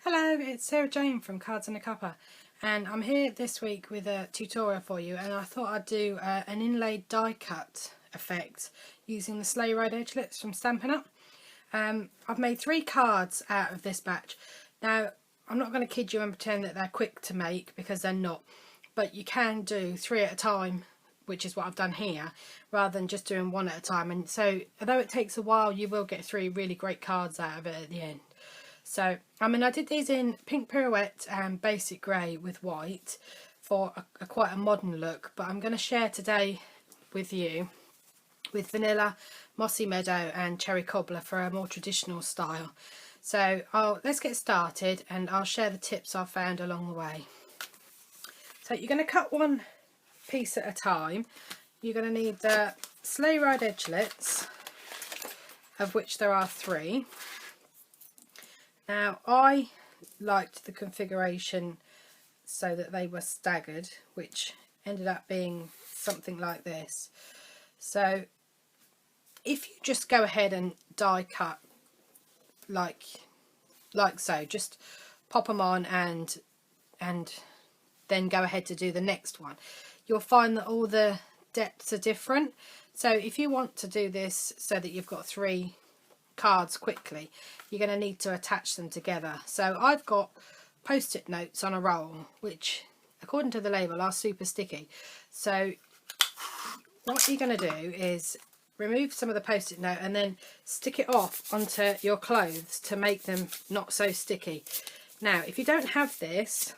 Hello, it's Sarah Jane from Cards and a Cuppa, and I'm here this week with a tutorial for you, and I thought I'd do an inlaid die cut effect using the Sleigh Edgelits from Stampin'. I've made 3 cards out of this batch. Now, I'm not going to kid you and pretend that they're quick to make, because they're not, but you can do 3 at a time, which is what I've done here, rather than just doing 1 at a time. And so, although it takes a while, you will get 3 really great cards out of it at the end. So, I did these in pink pirouette and basic grey with white for quite a modern look, but I'm going to share today with you with vanilla, mossy meadow and cherry cobbler for a more traditional style. So let's get started, and I'll share the tips I've found along the way. So you're going to cut 1 piece at a time. You're going to need the Sleigh Edgelits, of which there are 3. Now, I liked the configuration so that they were staggered, which ended up being something like this. So if you just go ahead and die cut like so, just pop them on and then go ahead to do the next one, you'll find that all the depths are different. So if you want to do this so that you've got 3 cards quickly, you're going to need to attach them together. So I've got post-it notes on a roll, which according to the label are super sticky. So what you're going to do is remove some of the post-it note and then stick it off onto your clothes to make them not so sticky. Now, if you don't have this,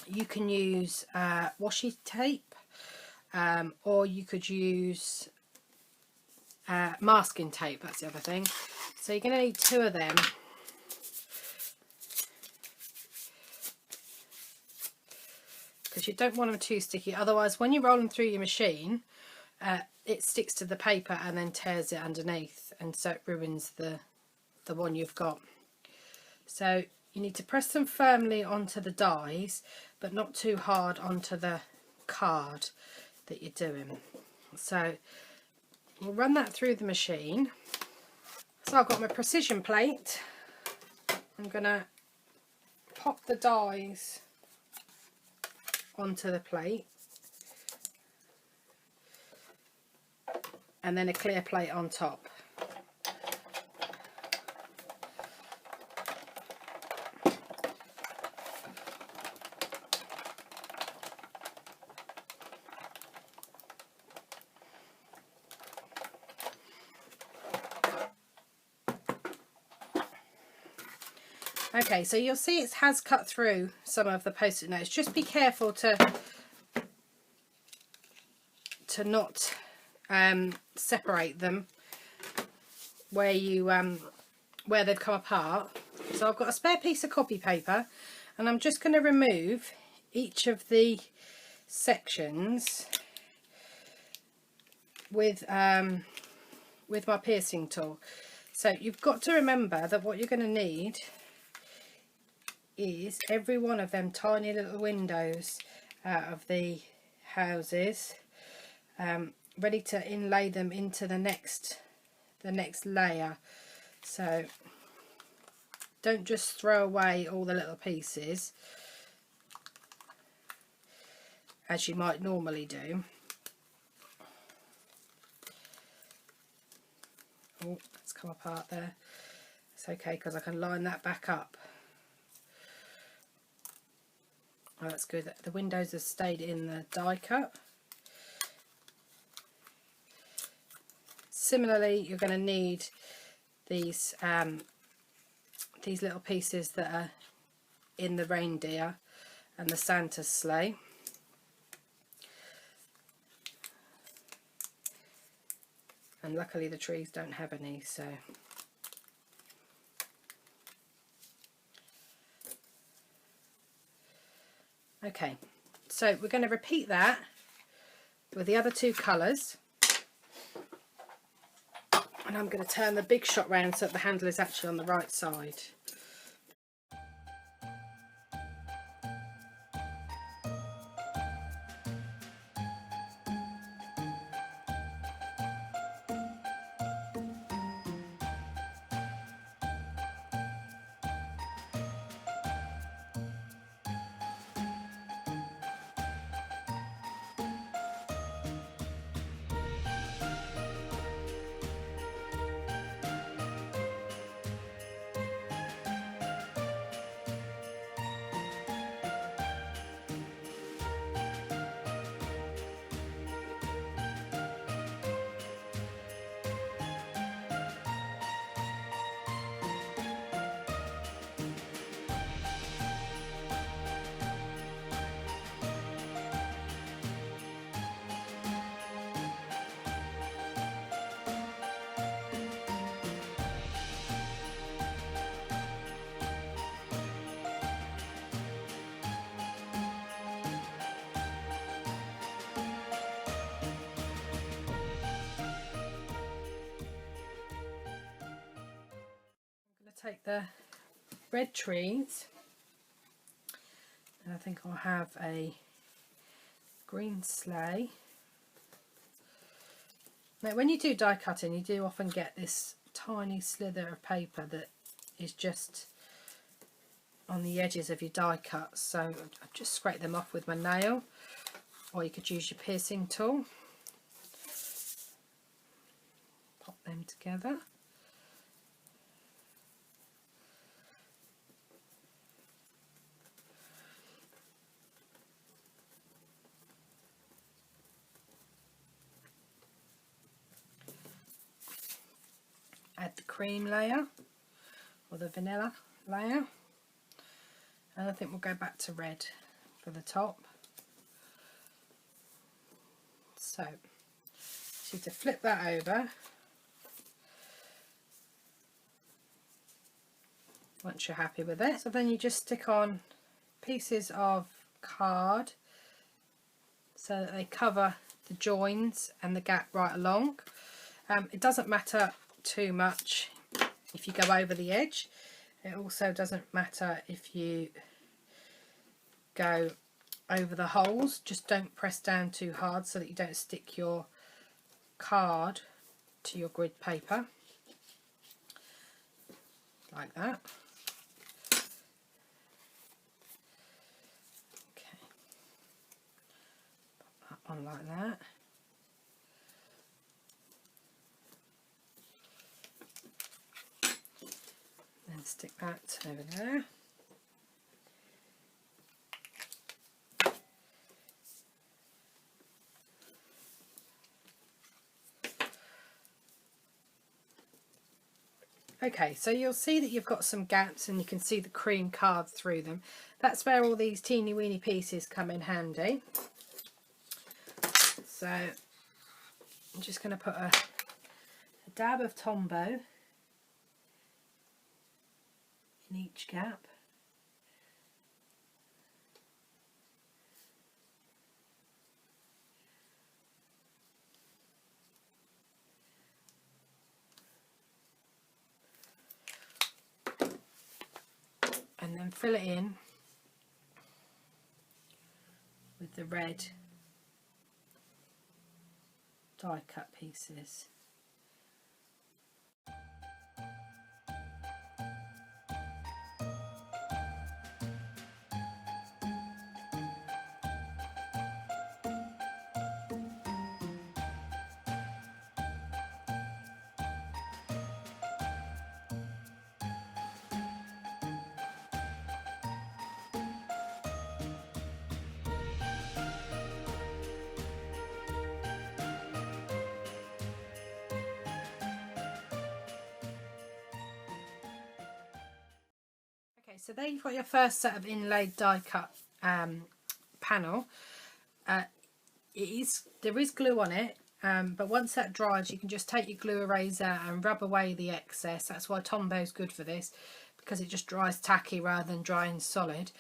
you can use washi tape, or you could use masking tape. That's the other thing. So you're going to need 2 of them. Because you don't want them too sticky, otherwise when you roll them through your machine, it sticks to the paper and then tears it underneath, and so it ruins the one you've got. So you need to press them firmly onto the dies, but not too hard onto the card that you're doing. So we'll run that through the machine. So I've got my precision plate. I'm going to pop the dies onto the plate, and then a clear plate on top. Okay, so you'll see it has cut through some of the post-it notes. Just be careful to not separate them where they've come apart. So I've got a spare piece of copy paper, and I'm just going to remove each of the sections with my piercing tool. So you've got to remember that what you're going to need is every one of them tiny little windows out of the houses, ready to inlay them into the next layer. So don't just throw away all the little pieces as you might normally do. Oh, it's come apart there. It's okay, because I can line that back up. Oh, that's good. The windows have stayed in the die cut. Similarly, you're going to need these little pieces that are in the reindeer and the Santa's sleigh. And luckily the trees don't have any, so okay, so we're going to repeat that with the other 2 colours, and I'm going to turn the big shot round so that the handle is actually on the right side. take the red trees, and I think I'll have a green sleigh. Now when you do die cutting, you do often get this tiny slither of paper that is just on the edges of your die cuts, so I just scrape them off with my nail, or you could use your piercing tool. Pop them together. Add the cream layer or the vanilla layer, and I think we'll go back to red for the top. So you need to flip that over once you're happy with it. So then you just stick on pieces of card so that they cover the joins and the gap right along. It doesn't matter too much if you go over the edge. It also doesn't matter if you go over the holes. Just don't press down too hard so that you don't stick your card to your grid paper like that. Okay, pop that on like that. Then stick that over there. Okay, so you'll see that you've got some gaps and you can see the cream card through them. That's where all these teeny weeny pieces come in handy. So I'm just going to put a dab of Tombow in each gap. And then fill it in with the red die cut pieces. Okay, so there you've got your first set of inlaid die cut panel. There is glue on it, but once that dries you can just take your glue eraser and rub away the excess. That's why Tombow is good for this, because it just dries tacky rather than drying solid.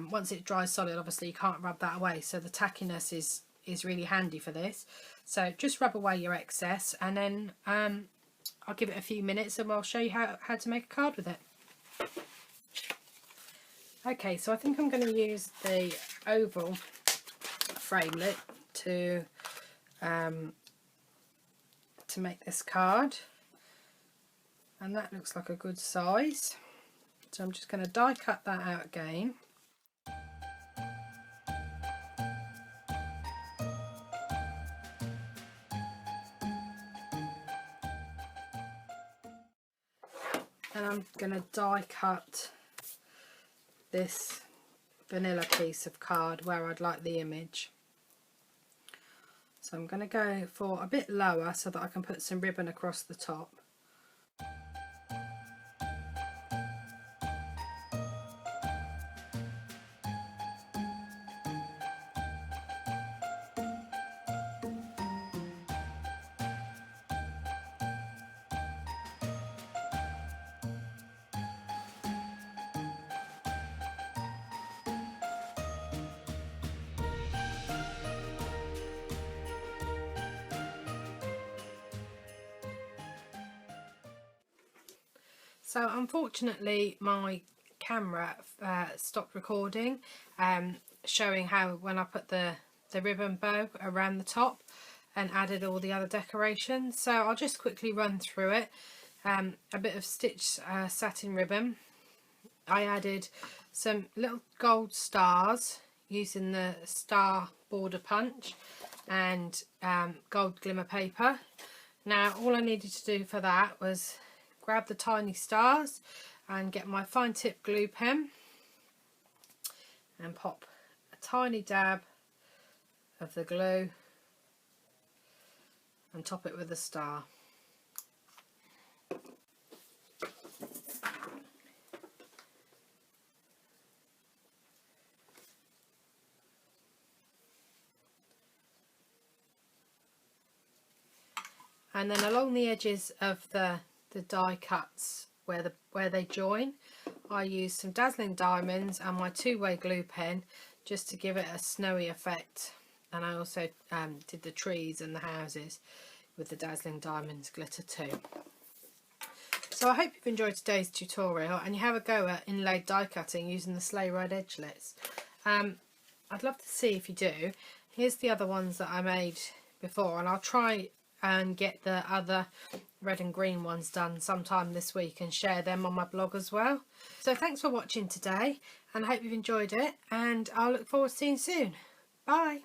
Once it dries solid, obviously you can't rub that away, so the tackiness is really handy for this. So just rub away your excess, and then I'll give it a few minutes and I'll show you how to make a card with it. Okay, so I think I'm going to use the oval framelit to make this card, and that looks like a good size. So I'm just going to die cut that out again. And I'm going to die cut this vanilla piece of card where I'd like the image. So I'm going to go for a bit lower so that I can put some ribbon across the top. So unfortunately my camera stopped recording, showing how when I put the ribbon bow around the top and added all the other decorations. So I'll just quickly run through it. A bit of stitched satin ribbon. I added some little gold stars using the star border punch and gold glimmer paper. Now all I needed to do for that was grab the tiny stars and get my fine tip glue pen and pop a tiny dab of the glue and top it with a star. And then along the edges of the die cuts where they join, I used some dazzling diamonds and my two-way glue pen just to give it a snowy effect. And I also did the trees and the houses with the dazzling diamonds glitter too. So I hope you've enjoyed today's tutorial and you have a go at inlaid die cutting using the Sleigh Ride Edgelits. I'd love to see if you do. Here's the other ones that I made before, and I'll try and get the other red and green ones done sometime this week and share them on my blog as well. So thanks for watching today, and I hope you've enjoyed it, and I'll look forward to seeing you soon. Bye.